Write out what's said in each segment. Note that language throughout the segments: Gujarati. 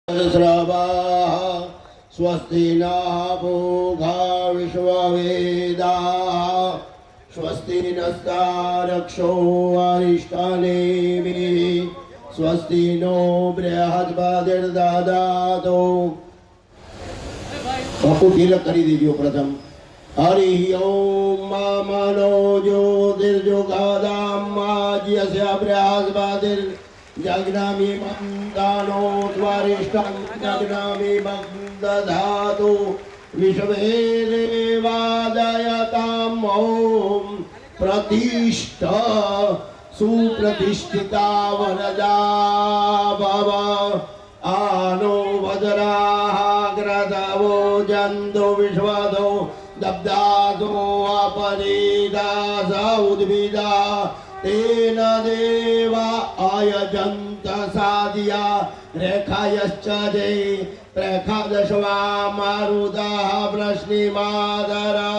स्रवाः स्वस्ति नः पूषा विश्ववेदाः स्वस्ति नस्तारक्षो अरिष्टनेमिः स्वस्ति नो बृहस्पतिर्दधातु। बापू तिलक करी दीजिए प्रथम। हरि ओम मनो ज्योतिर्जुगादामाज्यस्य बृहस्पतिर् जग्नामि मंदानो त्वरिष्ठं जग्नामि दधातु विश्वे देवादयताम् ॐ प्रतिष्ठा सुप्रतिष्ठिता वरदा भव आनो वज्राः ग्रदवो जन्तु विश्वदो दब्दादो अपरीदास उद्भिदा तेन देवा आयजन्त साधिया रेखायश्च जे प्रखादशवा मारुदाः प्रश्निमादरा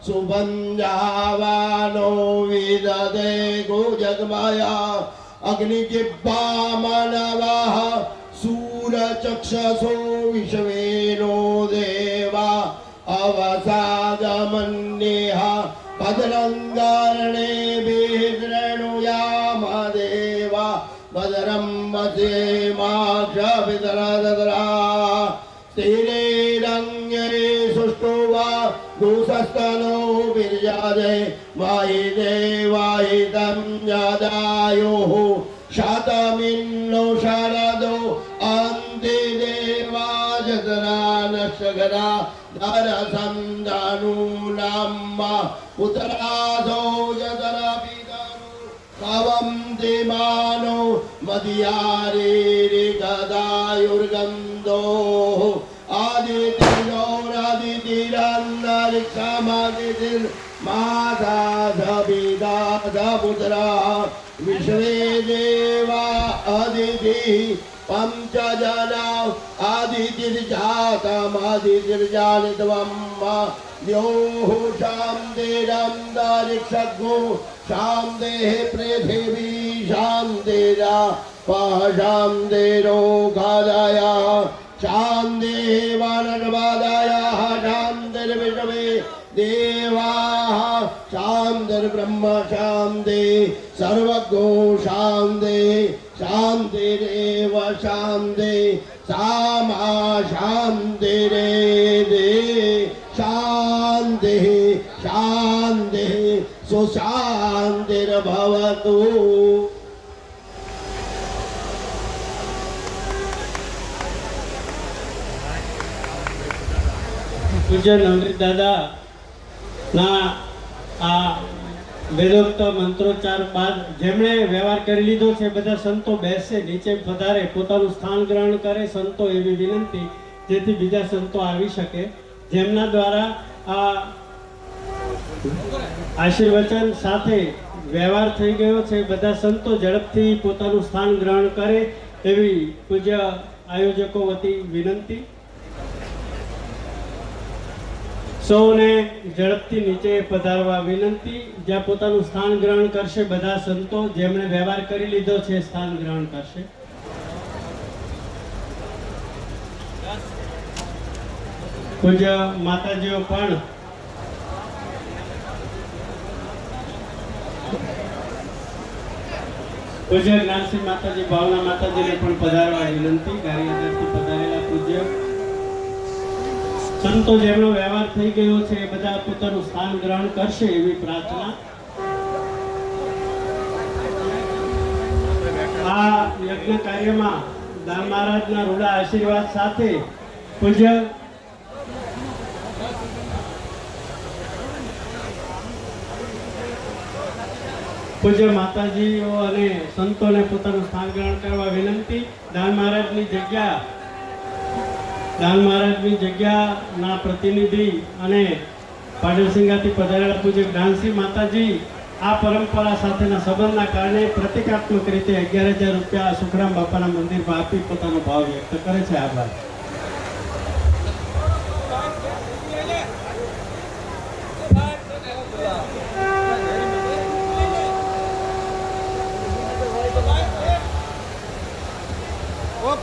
सुबन्धावानो विदधे गोजगमया अग्निजिह्वा मनवः सूरचक्षसो विश्वेनो देवा अवसादमन्येह भद्रङ्गारणे विदृणुयाम देवा भद्रं वसेमाक्षभितरदरा स्थिरेरङ्गे सुष्ठुवा दुःसस्तनो विर्यादे वायि देवायितं यदायुः शतमिन्नो शरदो अन्ते देवा जतरानशगरा धरसन्धानूनां उत्तराधो यतरपितरो कवं दिमानो मदियारेरिगदायुर्गन्धोः आदितिर्गौरादितिरन्नरिक्षमादितिर्मादाधपिदाधपुत्रा विश्वे देवा अदितिः पंचजना आदितिर्जातमादितिर्जालित्वं द्योः शान्तिरन्तरिक्षगो शान्तिः पृथिवी शान्तिरा शान्तिरोगादया शान्तिः वनर्वादयः शान्तिर्विश्वे देवाः शान्तिर्ब्रह्म शान्ति सर्वगो शान्ति शान्तिरेव शान्ति सामा शान्तिरेदे शान्तिः शान्तिः सुशान्तिर्भवतु। પૂજ્ય નવનીત દાદા ના આ વેદોક્ત મંત્રોચ્ચાર બાદ જેમણે વ્યવહાર કરી લીધો છે બધા સંતો બેસે નીચે પધારે પોતાનું સ્થાન ગ્રહણ કરે સંતો એવી વિનંતી જેથી બીજા સંતો આવી શકે જેમના દ્વારા આ આશીર્વચન સાથે વ્યવહાર થઈ ગયો છે બધા સંતો ઝડપથી પોતાનું સ્થાન ગ્રહણ કરે એવી પૂજ્ય આયોજકો વતી વિનંતી। સૌને ઝડપથી નીચે પધારવા વિનંતી। જ્યાં પોતાનું સ્થાન ગ્રહણ કરશે બધા સંતો જેમણે વ્યવહાર કરી લીધો છે સ્થાન ગ્રહણ કરશે। પૂજ્ય માતાજીઓ પણ પૂજ્ય જ્ઞાનસિંહ માતાજી ભાવના માતાજીને પણ પધારવા વિનંતી। ગારિયાદરથી પધારેલા પૂજ્ય સંતો જેમનો વ્યવહાર થઈ ગયો છે એ બધા પોતાનું સ્થાન ગ્રહણ કરશે એવી પ્રાર્થના। આ યજ્ઞ કાર્યમાં દાન મહારાજના રૂડા આશીર્વાદ સાથે પૂજ્ય માતાજીઓ અને સંતોને પોતાનું સ્થાન ગ્રહણ કરવા વિનંતી। દાન મહારાજની જગ્યાના પ્રતિનિધિ અને પાડલસિંગાથી પધારેલા પૂજ્ય જ્ઞાનસિંહ માતાજી આ પરંપરા સાથેના સંબંધના કારણે પ્રતિકાત્મક રીતે 11,000 રૂપિયા સુખરામ બાપાના મંદિરમાં આપી પોતાનો ભાવ વ્યક્ત કરે છે। આભાર।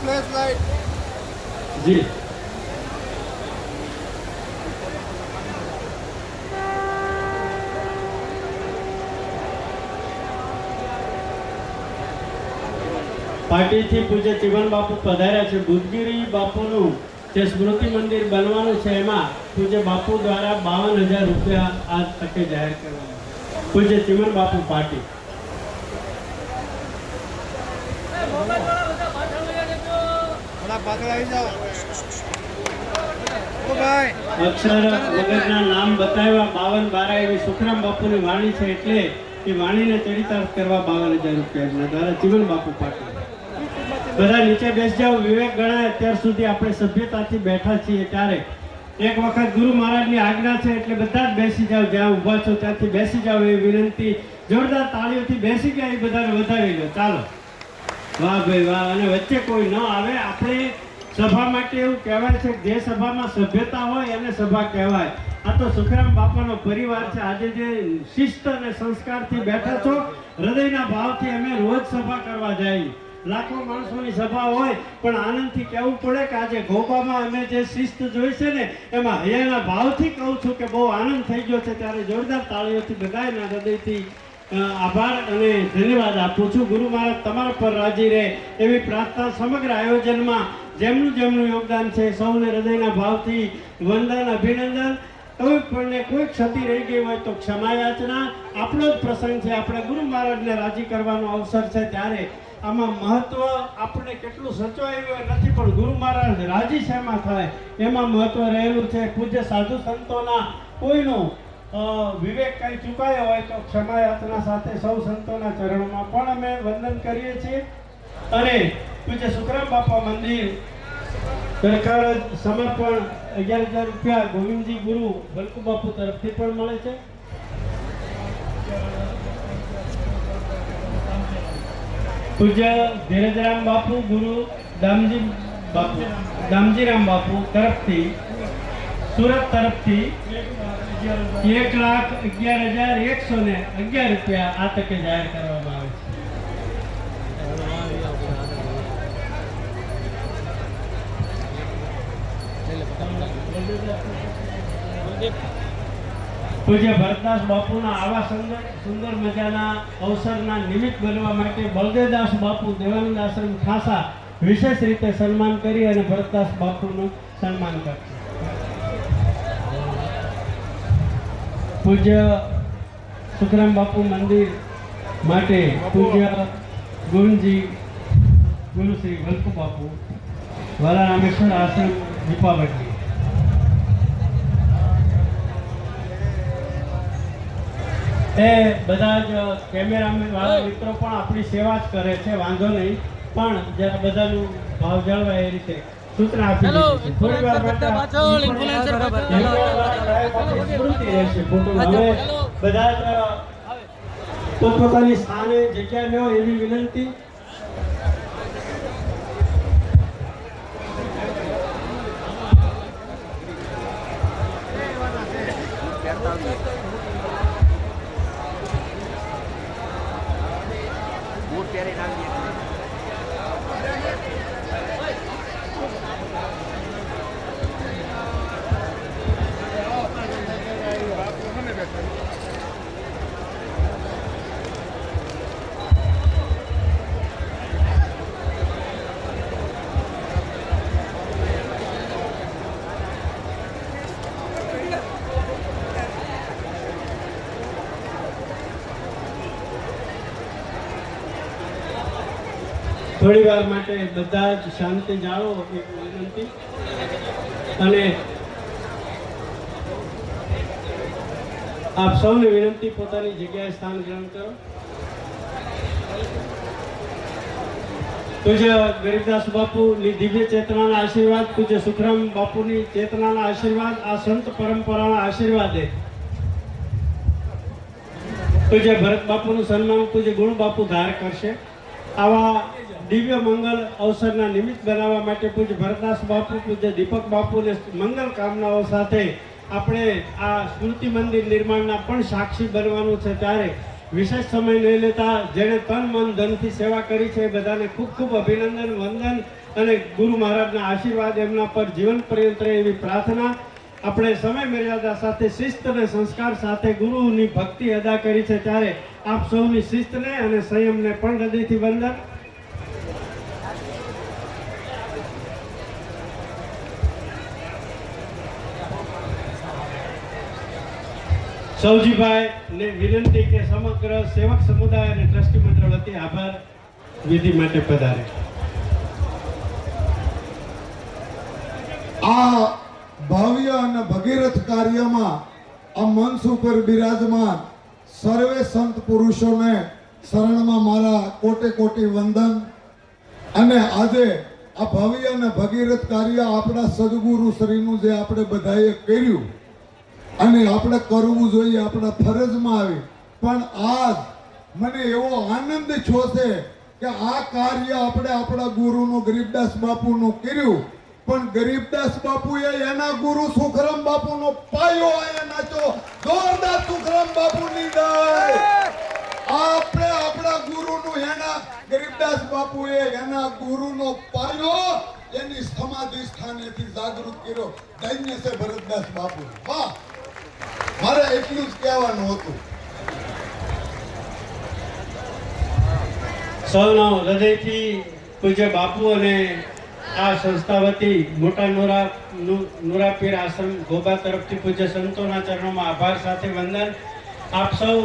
flashlight. જી પાર્ટીથી પૂજ્ય ચીમન બાપુ પધાર્યા છે. બુદ્ધગીરી બાપુનું જે સ્મૃતિ મંદિર બનવાનું છે એમાં પૂજ્ય બાપુ દ્વારા 52,000 રૂપિયા આ તકે જાહેર કરવામાં. પૂજ્ય ચીમન બાપુ પાર્ટી. અક્ષર વગરના નામ બતાવ્યા 52 એવી સુખરામ બાપુની વાણી છે એટલે એ વાણીને ચરિતાર્થ કરવા 52,000 રૂપિયા દ્વારા ચીમન બાપુ પાર્ટી. બધા નીચે બેસી જાઓ. વિવેક ગણાય અત્યાર સુધી આપણે સભ્યતાથી બેઠા છીએ ત્યારે એક વખત ગુરુ મહારાજની આજ્ઞા છે એટલે બધા જ બેસી જાઓ. જ્યાં ઊભા છો ત્યાંથી બેસી જાઓ એ વિનંતી. જોરદાર તાળીઓથી બેસી ગયા એ બધાને વધાવી લો. ચાલો, વાહ ભાઈ વાહ. અને વચ્ચે કોઈ ન આવે. આપણે સભા માટે એવું કહેવાય છે કે જે સભામાં સભ્યતા હોય એને સભા કહેવાય. આ તો સુખરામ બાપાનો પરિવાર છે. આજે જે શિસ્ત અને સંસ્કારથી બેઠા છો, હૃદયના ભાવથી અમે રોજ સભા કરવા જઈએ. લાખો માણસોની સભા હોય પણ આનંદથી કહેવું પડે કે આજે ગોપામાં અમે જે શિસ્ત જોઈ છે ને એમાં હૈયાના ભાવથી કહું છું કે બહુ આનંદ થઈ ગયો છે. ત્યારે જોરદાર તાળીઓથી બધાના હૃદયથી આભાર અને ધન્યવાદ આપું છું. ગુરુ મહારાજ તમારા પર રાજી રહે એવી પ્રાર્થના. સમગ્ર આયોજનમાં જેમનું જેમનું યોગદાન છે સૌને હૃદયના ભાવથી વંદન, અભિનંદન. કોઈ ક્ષતિ રહી ગઈ હોય તો ક્ષમા યાચના. આપણો જ પ્રસંગ છે. આપણે ગુરુ મહારાજને રાજી કરવાનો અવસર છે ત્યારે આમાં મહત્વ આપણે કેટલું સચવાયું નથી પણ ગુરુ મહારાજ રાજી શેમાં થાય એમાં મહત્વ રહેલું છે. પૂજ્ય સાધુ સંતોના કોઈનો વિવેક કઈ ચૂકાયો હોય તો ક્ષમા યાચના સાથે સૌ સંતોના ચરણોમાં પણ અમે વંદન કરીએ છીએ. અને પૂજ્ય સુખરામ બાપા મંદિર સરકાર સમર્પણ 11,000 રૂપિયા ગોવિંદજી ગુરુ વલ્કુ બાપુ તરફથી પણ મળે છે. પૂજ્ય ધીરજરામ બાપુ ગુરુ દામજીરામ બાપુ તરફથી સુરત તરફથી 1,11,111 રૂપિયા આ તકે જાહેર કરવામાં આવે છે. પૂજ્ય ભરતદાસ બાપુના આવા સુંદર મજાના અવસરના નિમિત્ત બનવા માટે બળદેવદાસ બાપુ દેવાનંદ આશ્રમ ખાસા વિશેષ રીતે સન્માન કરી અને ભરતદાસ બાપુનું સન્માન કરશે. પૂજ્ય સુખરામ બાપુ મંદિર માટે પૂજ્ય ગુરુજી ગુરુ શ્રી વલ્કુ બાપુ વાલા રામેશ્વર આશ્રમ દીપાવટી. એ બધા જ કેમેરામેન વાળા મિત્રો પણ આપણી સેવા જ કરે છે, વાંધો નહીં, પણ જરા બધાનું ભાવ જળવાય એ રીતે સૂચના આપી દીધી છે. થોડી વાર સ્મૃતિ રહેશે ફોટોમાં. હવે બધા જ પોતપોતાની સ્થાને જગ્યા લો એવી વિનંતી. થોડી વાર માટે બધા જ શાંતિ જાળવો એક વિનંતી. અને આપ સૌને વિનંતી પોતાની જગ્યાએ સ્થાન ગ્રહણ કરો. પૂજ્ય ગરીબદાસ બાપુની દિવ્ય ચેતનાના આશીર્વાદ, પૂજ્ય સુખરામ બાપુની ચેતનાના આશીર્વાદ, આ સંત પરંપરાના આશીર્વાદે પૂજ્ય ભરત બાપુનું સન્માન પૂજ્ય ગુરુ બાપુ ધાર કરશે. આવા દિવ્ય મંગલ અવસરના નિમિત્ત બનાવવા માટે પૂજ્ય ભરતદાસ બાપુ, પૂજ્ય દીપક બાપુને મંગલ કામનાઓ સાથે આપણે આ સ્મૃતિ મંદિર નિર્માણના પણ સાક્ષી બનવાનું છે. ત્યારે વિશેષ સમય લઈ લેતા જેણે તન મન ધનથી સેવા કરી છે એ બધાને ખૂબ ખૂબ અભિનંદન, વંદન અને ગુરુ મહારાજના આશીર્વાદ એમના પર જીવન પર્યંત રહે એવી પ્રાર્થના. આપણે સમય મર્યાદા સાથે શિસ્ત અને સંસ્કાર સાથે ગુરુની ભક્તિ અદા કરી છે, ત્યારે આપ સૌની શિસ્તને અને સંયમને પણ હૃદયથી વંદન. સૌજીભાઈ ને વિનંતી કે સમગ્ર સેવક સમુદાય અને ટ્રસ્ટી મંડળ વતી આભાર વિધિ માટે પધારે. આ ભવ્ય અને ભગીરથ કાર્યમાં આ મંચ ઉપર બિરાજમાન સર્વે સંત પુરુષોને શરણમાં મારા કોટે કોટી વંદન. અને આજે આ ભવ્ય અને ભગીરથ કાર્ય આપણા સદગુરુ શ્રીનું જે આપણે બધાએ કર્યું અને આપણે કરવું જોઈએ, આપણા ફરજમાં આવી. પણ આજ મને એવો આનંદ થયો છે કે આ કાર્ય આપણે આપણા ગુરુનું ગરીબદાસ બાપુનું કર્યું, પણ ગરીબદાસ બાપુએ એના ગુરુ સુખરામ બાપુનો પાયો આયા નાખ્યો. જોરદાર સુખરામ બાપુની જય. આપણે આપણા ગુરુનું એના ગરીબદાસ બાપુએ એના ગુરુનો પાયો એની સમાધિ સ્થાનેથી જાગૃત કર્યો. ધન્ય છે ભરતદાસ બાપુ. વાહ, મારે એટલું જ કહેવાનું હતું. સૌનો હૃદયથી પૂજ્ય બાપુ અને આ સંસ્થા વતી મોટા નુરાપીર આશ્રમ ગોબા તરફથી પૂજ્ય સંતોના ચરણોમાં આભાર સાથે વંદન. આપ સૌ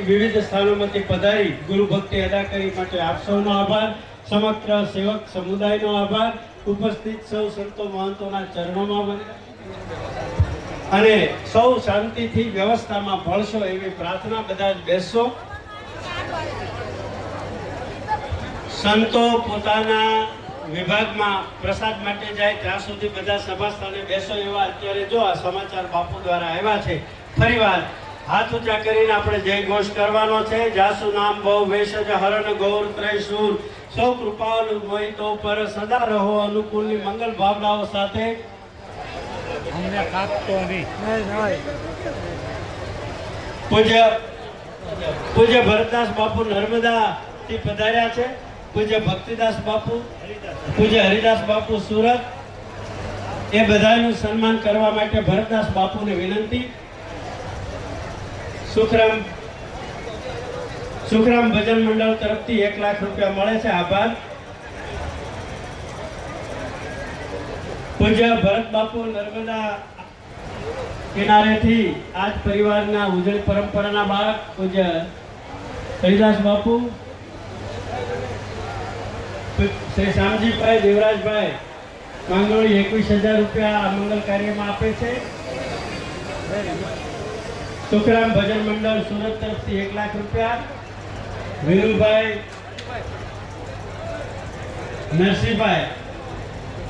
વિવિધ સ્થાનોમાંથી પધારી ગુરુ ભક્તિ અદા કરી માટે આપ સૌનો આભાર. સમગ્ર સેવક સમુદાયનો આભાર. ઉપસ્થિત સૌ સંતો મહંતોના ચરણોમાં વંદન. અને સૌ શાંતિથી વ્યવસ્થામાં ભળશો એવી પ્રાર્થના. બધા જ બેસશો. સંતો પોતાના વિભાગમાં પ્રસાદ માટે જાય ત્યાં સુધી બધા સભા સ્થાને બેસો એવા અત્યારે જો આ સમાચાર બાપુ દ્વારા આવ્યા છે. ફરીવાર હાથ ઊંચા કરીને આપણે જય ઘોષ કરવાનો છે. જાસુ નામ બહુ વેશજ હરણ ગૌર ત્રયસૂર સૌ કૃપાલુ મોહિતો પર સદા રહો અનુકૂળની મંગલ ભાવનાઓ સાથે. પૂજ્ય ભરતદાસ બાપુ નર્મદા થી પધાર્યા છે. પૂજ્ય ભક્તિદાસ બાપુ, પૂજ્ય હરિદાસ બાપુ સુરત, એ બધાનું સન્માન કરવા માટે ભરતદાસ બાપુને વિનંતી. સુખરામ ભજન મંડળ તરફથી 1 લાખ રૂપિયા મળે છે. આભાર. પૂજ્ય ભરત બાપુ નર્મદા કિનારેથી આજ પરિવારના ઉજળી પરંપરાના બાળક પૂજ્ય હરિદાસ બાપુ, શ્રી શામજીભાઈ દેવરાજભાઈ માંગરોળી 21,000 રૂપિયા આ મંગલ કાર્યમાં આપે છે. સુખરામ ભજન મંડળ સુરત તરફથી 1 લાખ રૂપિયા. વિનુભાઈ નરસિંહભાઈ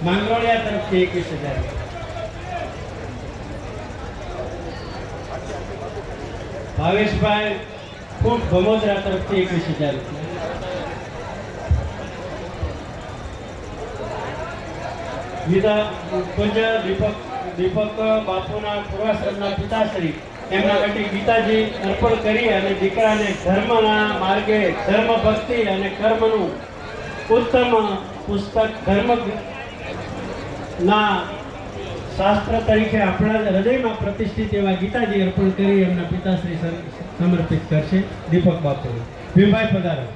માંગરોળિયા તરફથી 21,000. ભાવેશભાઈ ફૂટ ભમોદરા તરફથી 21,000 રૂપિયા. પૂજ્ય દીપક બાપુના પૂર્વાશ્રમના પિતાશ્રી એમના માટે ગીતાજી અર્પણ કરી અને દીકરાને ધર્મના માર્ગે ધર્મ ભક્તિ અને કર્મનું ઉત્તમ પુસ્તક ધર્મના શાસ્ત્ર તરીકે આપણા હૃદયમાં પ્રતિષ્ઠિત એવા ગીતાજી અર્પણ કરી એમના પિતાશ્રી સમર્પિત કરશે. દીપક બાપુ. ભીમભાઈ પધારો.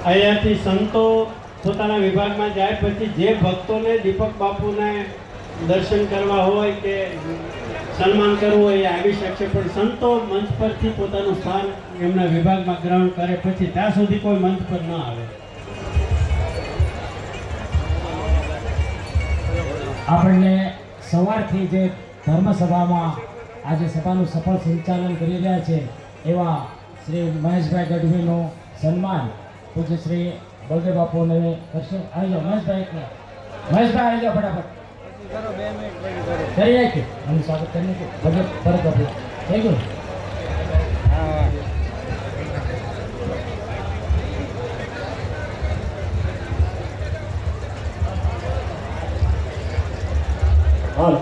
અહીંયાથી સંતો પોતાના વિભાગમાં જાય પછી જે ભક્તોને દીપક બાપુને દર્શન કરવા હોય કે સન્માન કરવું હોય એ આવી શકશે, પણ સંતો મંચ પરથી પોતાનું સ્થાન એમના વિભાગમાં ગ્રહણ કરે પછી ત્યાં સુધી કોઈ મંચ પર ન આવે. આપણને સવારથી જે ધર્મસભામાં આજે સભાનું સફળ સંચાલન કરી રહ્યા છે એવા શ્રી મહેશભાઈ ગઢવીનું સન્માન પૂજ્ય શ્રી બળદેવ બાપુને કરશે. આવી જાઓ મહેશભાઈ, મહેશભાઈ આવી જાઓ ફટાફટ. કરી નાખ્યું અને સ્વાગત કરી નાખ્યું. ભગત ભરત બાપુ થઈ ગયું. હાલો.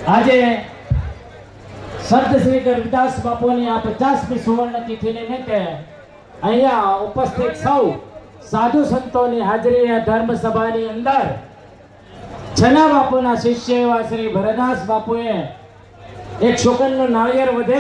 આજે સંત શ્રી ગરીબદાસ બાપુની આ 50મી સુવર્ણ તિથિ નિમિત્તે અહીંયા ઉપસ્થિત સૌ સાધુ સંતોની હાજરીએ ધર્મ સભાની અંદર છના બાપુના શિષ્ય એવા શ્રી ભરતદાસ બાપુએ એક શુકનનું નાળિયેર વધે